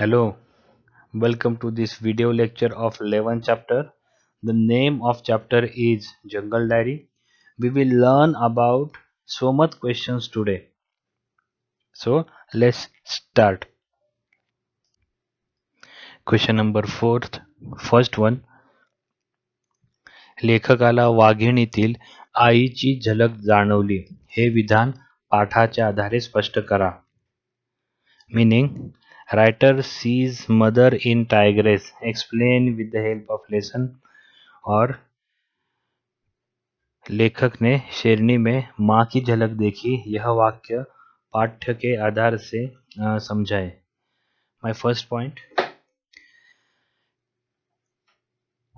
Hello, welcome to this video lecture of 11th chapter. The name of chapter is Jungle Diary. We will learn about so much questions today. So let's start. Question number 4. First one. लेखकाला वाघिणीतील आईची झलक जाणवली. हे विधान पाठाच्या आधारे स्पष्ट करा. Meaning, writer sees mother in tigress. Explain with the help of lesson. और लेखक ने शेरनी में माँ की झलक देखी. यह वाक्य पाठ्य के आधार से समझाए. My first point.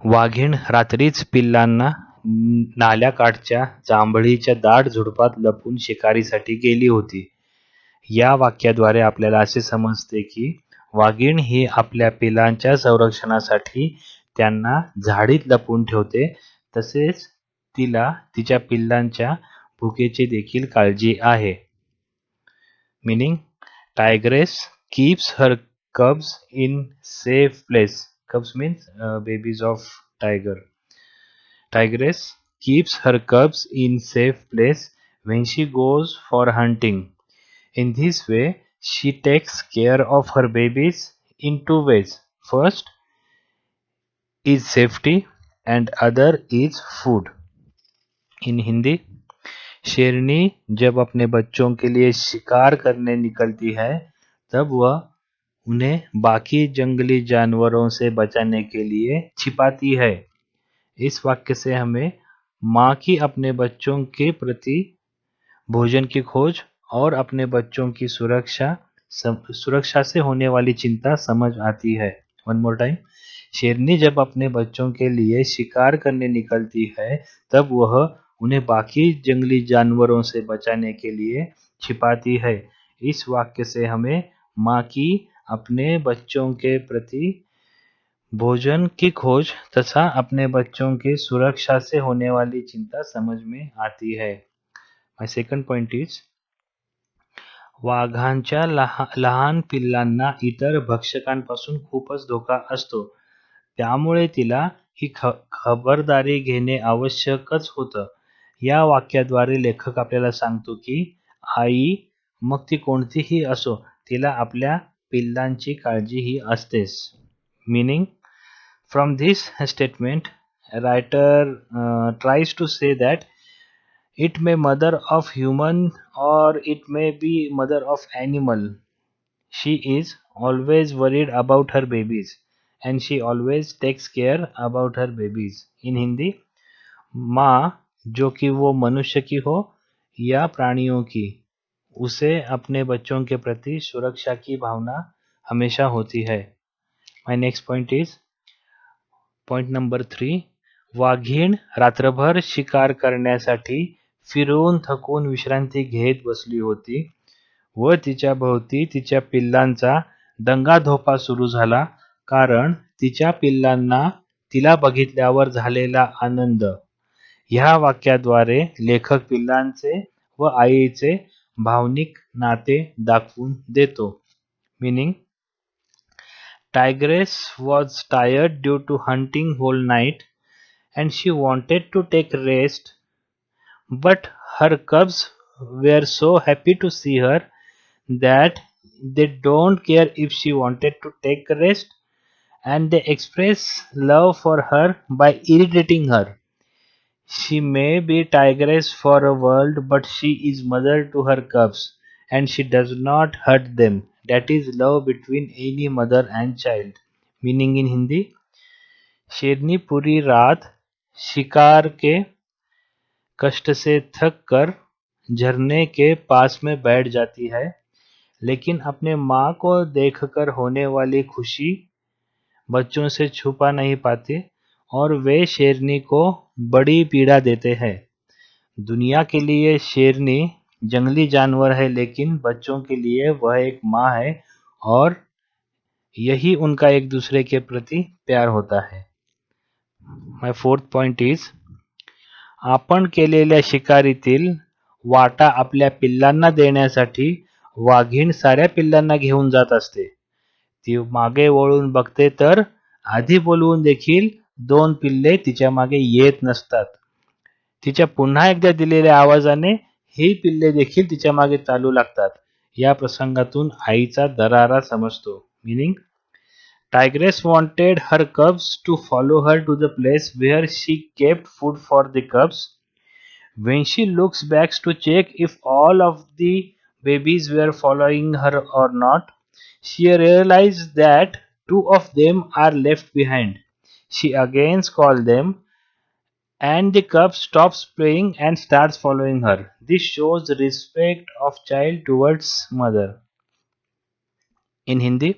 वाघीण रात्रीच पिल्लांना नाल्याकाठच्या जांभळीच्या दाट झुडपात लपून शिकारीसाठी गेली होती. या वाक्याद्वारे आपल्याला असे समजते की वाघीण ही आपल्या पिल्लांच्या संरक्षणासाठी त्यांना झाडीत लपवून ठेवते. तसेच तिला तिच्या पिल्लांच्या भुकेची देखील काळजी आहे. Meaning, tigress keeps her cubs in safe place. Cubs means babies of tiger. Tigress keeps her cubs in safe place when she goes for hunting. In this way, she takes care of her babies in two ways. First is safety and other is food. In Hindi, शेरनी जब अपने बच्चों के लिए शिकार करने निकलती है तब वह उन्हें बाकी जंगली जानवरों से बचाने के लिए छिपाती है. इस वाक्य से हमें माँ की अपने बच्चों के प्रति भोजन की खोज और अपने बच्चों की सुरक्षा से होने वाली चिंता समझ आती है. One more time. शेरनी जब अपने बच्चों के लिए शिकार करने निकलती है तब वह उन्हें बाकी जंगली जानवरों से बचाने के लिए छिपाती है. इस वाक्य से हमें माँ की अपने बच्चों के प्रति भोजन की खोज तथा अपने बच्चों की सुरक्षा से होने वाली चिंता समझ में आती है. माय सेकंड पॉइंट इज, वाघांच्या लहान पिल्लांना इतर भक्षकांपासून खूपच धोका असतो. त्यामुळे तिला ही खबरदारी घेणे आवश्यकच होतं. या वाक्याद्वारे लेखक आपल्याला सांगतो की आई, मग ती कोणतीही असो, तिला आपल्या पिल्लांची काळजी ही असतेच. Meaning, from this statement writer tries to say that it may mother of human or it may be mother of animal. She is always worried about her babies and she always takes care about her babies. In Hindi, माँ जो कि वो मनुष्य की हो या प्राणियों की, उसे अपने बच्चों के प्रति सुरक्षा की भावना हमेशा होती है. My next point is point number 3. वाघीण रात्रभर शिकार करण्यासाठी फिरून थकून विश्रांती घेत बसली होती व तिच्या भोवती तिच्या पिल्लांचा दंगाधोपा सुरू झाला. कारण तिच्या पिल्लांना तिला बघितल्यावर झालेला आनंद. ह्या वाक्याद्वारे लेखक पिल्लांचे व आईचे भावनिक नाते दाखवून देतो. Meaning, Tigress was tired due to hunting whole night and she wanted to take rest, but her cubs were so happy to see her that they don't care if she wanted to take rest, and they express love for her by irritating her. She may be tigress for a world, but she is mother to her cubs and she does not hurt them. That is love between any mother and child. Meaning in Hindi, शेरनी पूरी रात शिकार के कष्ट से थक कर झरने के पास में बैठ जाती है, लेकिन अपने माँ को देखकर होने वाली खुशी बच्चों से छुपा नहीं पाते और वे शेरनी को बड़ी पीड़ा देते हैं. दुनिया के लिए शेरनी जंगली जानवर है, लेकिन बच्चों के लिए वह एक माँ है और यही उनका एक दूसरे के प्रति प्यार होता है. माय फोर्थ पॉइंट इज, आपण केलेल्या शिकारीतील वाटा आपल्या पिल्लांना देण्यासाठी वाघीण साऱ्या पिल्लांना घेऊन जात असते. ती मागे वळून बघते तर आधी बोलवून देखील 2 पिल्ले तिच्या मागे येत नसतात. तिच्या पुन्हा एकदा दिलेल्या आवाजाने ही पिल्ले देखील तिच्या मागे चालू लागतात. या प्रसंगातून आईचा दरारा समजतो. Meaning Tigress wanted her cubs to follow her to the place where she kept food for the cubs. When she looks back to check if all of the babies were following her or not, she realizes that two of them are left behind. She again calls them, and the cub stops playing and starts following her. This shows respect of child towards mother. In Hindi,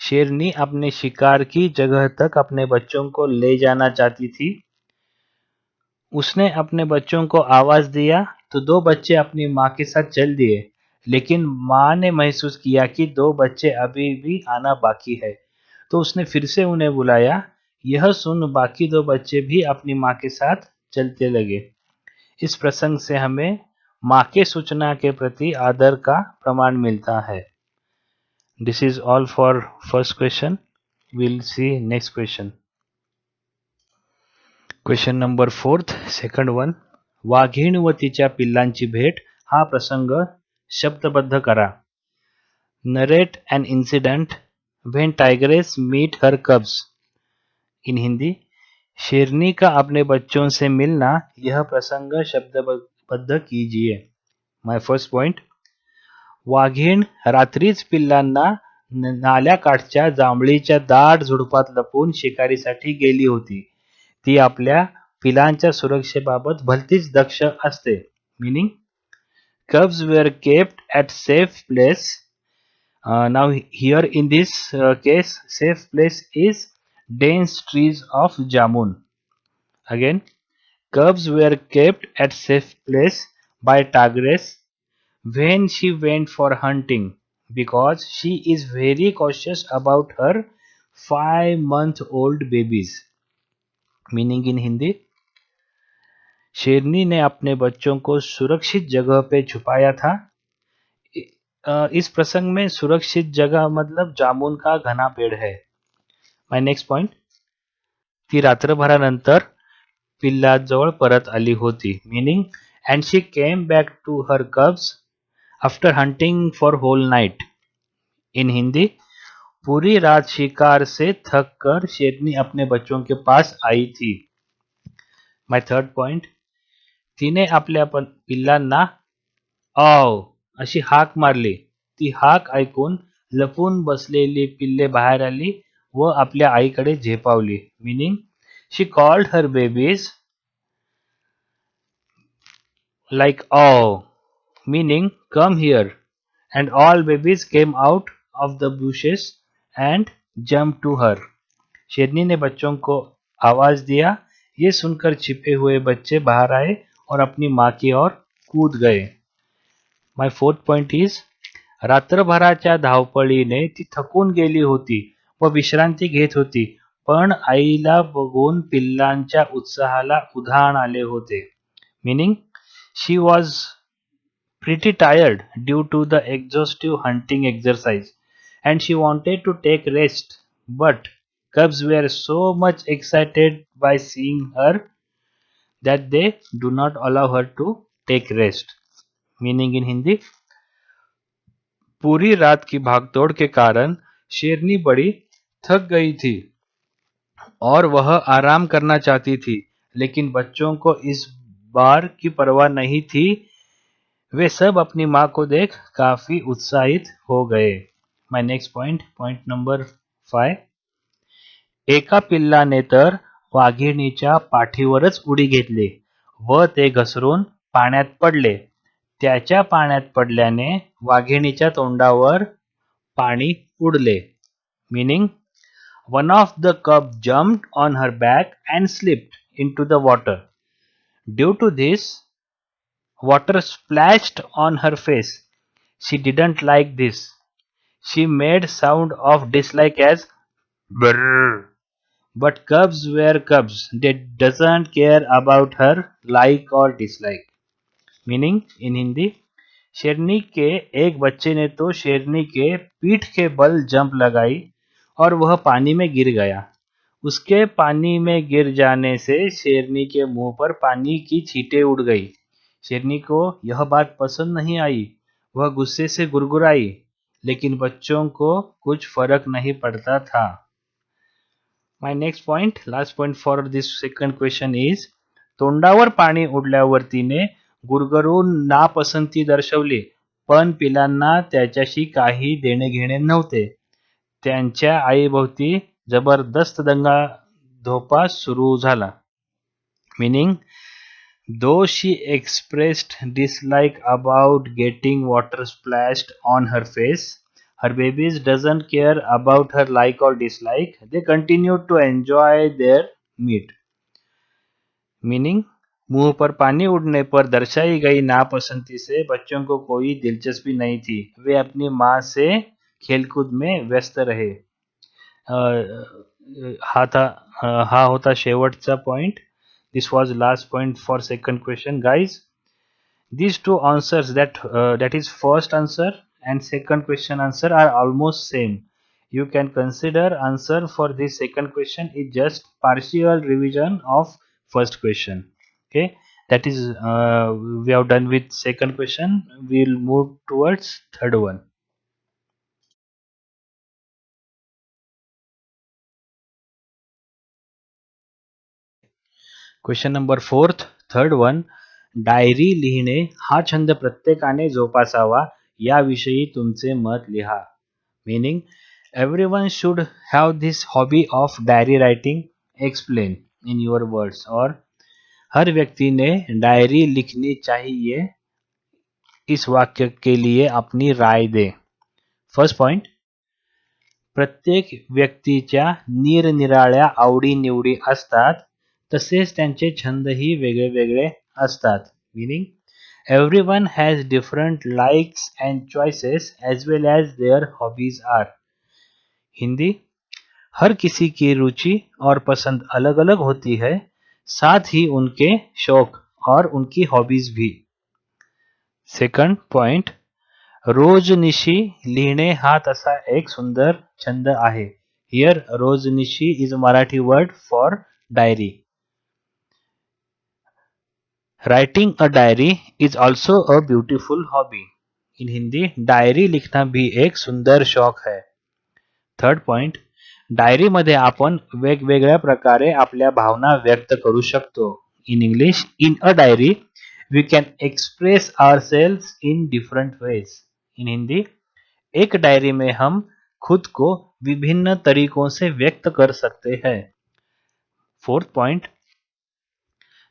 शेरनी अपने शिकार की जगह तक अपने बच्चों को ले जाना चाहती थी। उसने अपने बच्चों को आवाज दिया तो 2 बच्चे अपनी माँ के साथ चल दिए, लेकिन माँ ने महसूस किया कि 2 बच्चे अभी भी आना बाकी है, तो उसने फिर से उन्हें बुलाया। यह सुन बाकी 2 बच्चे भी अपनी माँ के साथ चलते लगे। इस प्रसंग से हमें माँ के सूचना के प्रति आदर का प्रमाण मिलता है। This is all for first question. We'll see next question. Question number 4th, second one. वाघीण व तिच्या पिल्लांची भेट हा प्रसंग शब्दबद्ध करा. Narrate an incident when tigress meet her cubs. In Hindi, शेरनी का अपने बच्चों से मिलना यह प्रसंग शब्दबद्ध कीजिए. My first point. वाघीण रात्रीच पिल्लांना नाल्याकाठच्या जांभळीच्या दाट झुडपात लपवून शिकारीसाठी गेली होती. ती आपल्या पिलांच्या सुरक्षेबाबत भलतीच दक्ष असते. Meaning cubs were kept at safe place. Now here in this case, safe place is dense trees of jamun. Again, cubs were kept at safe place by tigress when she went for hunting, because she is very cautious about her 5-month-old babies. Meaning in Hindi, शेरनी ने अपने बच्चों को सुरक्षित जगह पे छुपाया था. इस प्रसंग में सुरक्षित जगह मतलब जामुन का घना पेड़ है. My next point. ती रात्रभरानंतर पिल्लाजवळ परत आली होती. Meaning and she came back to her cubs after hunting for whole night. In Hindi, पूरी रात शिकार से थक कर शेरनी अपने बच्चों के पास आई थी. My third point. तिने आपल्या पिल्लांना आव अशी हाक मारली. ती हाक ऐकून लपून बसलेली पिल्ले बाहेर आली व आपल्या आईकडे झेपावली. Meaning she called her babies like oh, meaning come here, and all babies came out of the bushes and jumped to her. शेरनी ने बच्चों को आवाज दिया. ये सुनकर छिपे हुए बच्चे बाहर आए और अपनी माँ की ओर कूद गए. माय फोर्थ पॉइंट इज रात्रभराच्या धावपळीने ती थकून गेली होती व विश्रांती घेत होती, पण आईला बघून पिल्लांच्या उत्साहाला उधाण आले होते. Meaning she was pretty tired due to the exhaustive hunting exercise and she wanted to take rest, but cubs were so much excited by seeing her that they do not allow her to take rest. Meaning in Hindi, पूरी रात की भागदौड़ के कारण शेरनी बड़ी थक गई थी और वह आराम करना चाहती थी, लेकिन बच्चों को इस बार की परवाह नहीं थी. वे सब अपनी माँ को देख काफी उत्साहित हो गए. My next point, point number 5. एका पिल्लाने तर वाघिणीच्या पाठीवरच उडी घेतली व ते घसरून पाण्यात पडले. त्याच्या पाण्यात पडल्याने वाघिणीच्या तोंडावर पाणी उडले. Meaning one of the cub jumped on her back and slipped into the water. Due to this, water splashed on her face. She didn't like this. She made sound of dislike as brrr. But cubs were cubs. They doesn't care about her like or dislike. Meaning in Hindi, शेरनी के एक बच्चे ने तो शेरनी के पीठ के बल जंप लगाई, और वह पानी में गिर गया। उसके पानी में गिर जाने से शेरनी के मुंह पर पानी की छींटें उड़ गई। शेरनी को यह बात पसंद नहीं आई। वह गुस्से से गुड़गुड़ाई, लेकिन बच्चों को कुछ फर्क नहीं पड़ता था। My next point, last point for this second question is, तोंडावर पाणी उडल्यावर तिने गुरगुरून नापसंती दर्शवली, पण पिलांना त्याच्याशी काही देणे घेणे नव्हते. त्यांच्या आईभोवती जबरदस्त दंगाधोपा सुरू झाला. Meaning, though she expressed dislike about getting water splashed on her face, her babies doesn't care about her like or dislike. They continue to enjoy their meat. Meaning, मुंह पर पानी उड़ने पर दर्शाई गई नापसंदी से बच्चों को कोई दिलचस्पी नहीं थी। वे अपनी माँ से खेलकूद में व्यस्त रहे। हा होता शेवटचा point. This was last point for second question, guys. These two answers, that is first answer and second question answer, are almost same. You can consider answer for this second question is just partial revision of first question. Okay, that is we have done with second question. We'll move towards third one. Question number fourth, third one. Diary लिहिणे हा छंद प्रत्येकाने जोपासावा, याविषयी तुमचे मत लिहा. Meaning, everyone should have this hobby of diary writing. Explain in your words. और हर व्यक्ति ने डायरी लिखनी चाहिए, इस वाक्य के लिए अपनी राय दे. फर्स्ट पॉइंट, प्रत्येक व्यक्तीच्या निरनिराळ्या आवडीनिवडी असतात, तसेच त्यांचे छंदही वेगळे वेगळे असतात. Meaning, everyone has different likes and choices as well as their hobbies are. Hindi, हर किसी की रुचि और पसंद अलग अलग होती है, साथ ही उनके शौक और उनकी हॉबीज भी. सेकंड पॉइंट, रोजनिशी लिहिणे हा तसा एक सुंदर छंद आहे. हियर रोजनिशी is Marathi word for diary. Writing a diary is also a beautiful hobby. In Hindi, diary लिखना भी एक सुंदर शौक है. थर्ड पॉइंट, डायरीमध्ये आपण वेगवेगळ्या प्रकारे आपल्या भावना व्यक्त करू शकतो. In English, in a diary we can express ourselves in different ways. In Hindi, एक डायरी में हम खुद को विभिन्न तरीकों से व्यक्त कर सकते हैं. फोर्थ पॉइंट,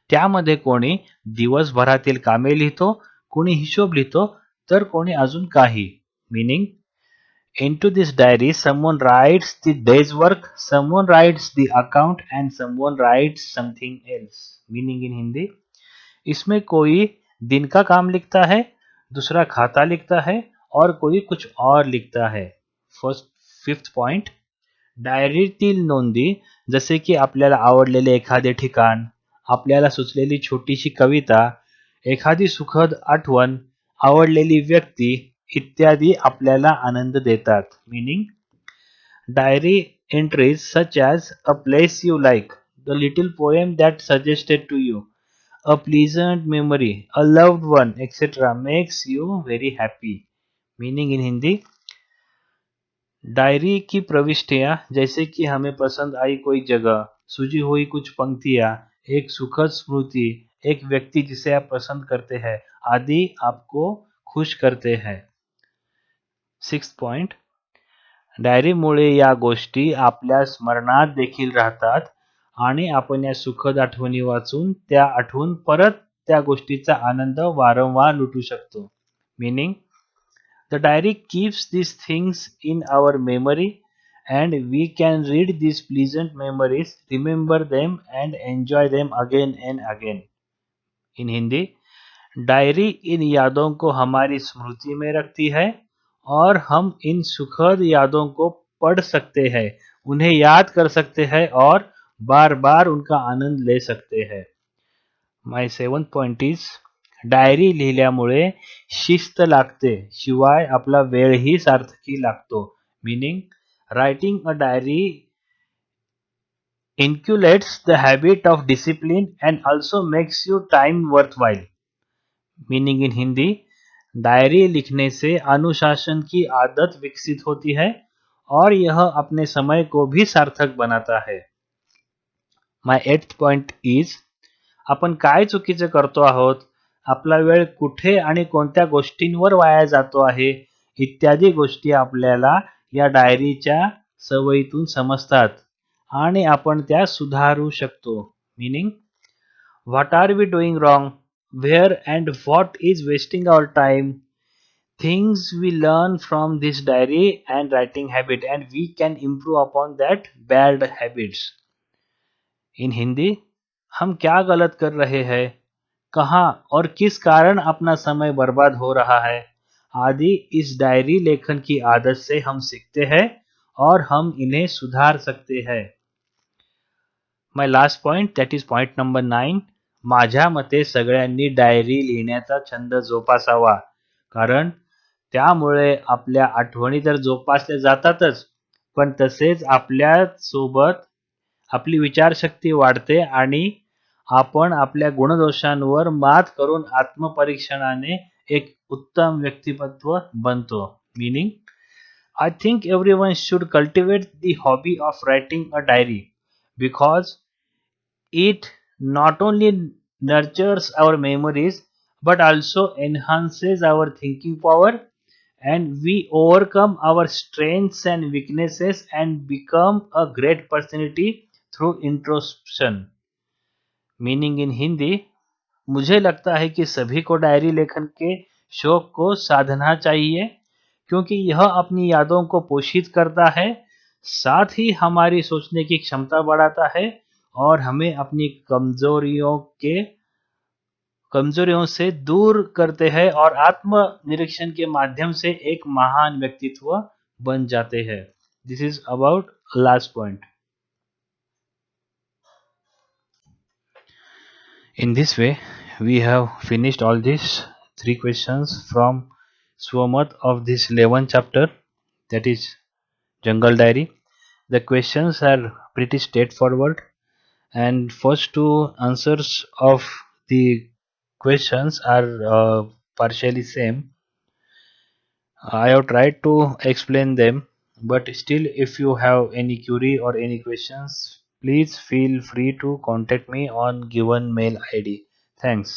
त्यामध्ये कोणी दिवसभरातील कामे लिहितो, कोणी हिशोब लिहितो, तर कोणी अजून काही. Meaning, into this diary someone writes the day's work, someone writes the account and someone writes something else. Meaning in Hindi, इसमें कोई दिन का काम लिखता है, दूसरा खाता लिखता है और कोई कुछ और लिखता है. फिफ्थ पॉइंट, डायरीतील नोंदी जसे की आपल्याला आवडलेले एखादे ठिकाण, आपल्याला सुचलेली छोटीशी कविता, एखादी सुखद आठवण, आवडलेली व्यक्ती इत्यादी आपल्याला आनंद देतात. Meaning, diary entries such as a place you like, the little poem that suggested to you, a pleasant memory, a loved one, etc. makes you very happy. Meaning in Hindi, diary की प्रविष्टियां जैसे कि हमें पसंद आई कोई जगह, सूझी हुई कुछ पंक्तियां, एक सुखद स्मृति, एक व्यक्ति जिसे आप पसंद करते हैं, आदि आपको खुश करते हैं. सिक्स्थ पॉइंट, डायरीमुळे या गोष्टी आपल्या स्मरणात देखील राहतात आणि आपण या सुखद आठवणी वाचून त्या आठवून परत त्या गोष्टीचा आनंद वारंवार लुटू शकतो. Meaning, the diary keeps these things in our memory and we can read these pleasant memories, remember them and enjoy them again and again. In Hindi, diary इन यादों को हमारी स्मृति में रखती है और हम इन सुखद यादों को पढ़ सकते हैं, उन्हें याद कर सकते हैं और बार बार उनका आनंद ले सकते हैं. My seventh point is, diary लिहिल्यामुळे शिस्त लागते, शिवाय आपला वेळही सार्थकी लागतो. Meaning, Writing a diary inculcates the habit of discipline and also makes you time worthwhile. Meaning in Hindi, diary लिखने से अनुशासन की आदत विकसित होती है और यह अपने समय को भी सार्थक बनाता है. माय एट्थ पॉइंट इज, आपण काय चुकीचे करतो आहोत, आपला वेळ कुठे आणि कोणत्या गोष्टींवर वाया जातो आहे, इत्यादी गोष्टी आपल्याला या डायरीच्या सवयीतून समजतात आणि आपण त्या सुधारू शकतो. Meaning, what are we doing wrong, where and what is wasting our time, things we learn from this diary and writing habit and we can improve upon that bad habits. इन हिंदी, हम क्या गलत कर रहे हैं, कहाँ और किस कारण अपना समय बर्बाद हो रहा है आदि इस डायरी लेखन की आदत से हम सीखते हैं और हम इन्हें सुधार सकते हैं. My last point, that is point number 9. माझ्या मते सगळ्यांनी डायरी लिहिण्याचा छंद जोपासावा, कारण त्यामुळे आपल्या आठवणी तर जोपासल्या जातातच, पण तसेच आपल्या सोबत आपली विचारशक्ती वाढते आणि आपण आपल्या गुणदोषांवर मात करून आत्मपरीक्षणाने एक उत्तम व्यक्तिमत्व बनतो. Meaning, I think everyone should cultivate the hobby of writing a diary because it not only nurtures our memories but also enhances our thinking power, and we overcome our strengths and weaknesses and become a great personality through introspection. Meaning in Hindi, मुझे लगता है कि सभी को diary लेखन के शौक को साधना चाहिए क्योंकि यह अपनी यादों को पोषित करता है, साथ ही हमारी सोचने की क्षमता बढ़ाता है और हमें अपनी कमजोरियों से दूर करते हैं और आत्म निरीक्षण के माध्यम से एक महान व्यक्तित्व बन जाते हैं. This is about last point. In this way, we have finished all these three questions from Swamat of this 11th chapter, that is Jungle Diary. The questions are pretty straightforward, and first two answers of the questions are partially same. I have tried to explain them, but still, if you have any query or any questions, please feel free to contact me on given mail ID. Thanks.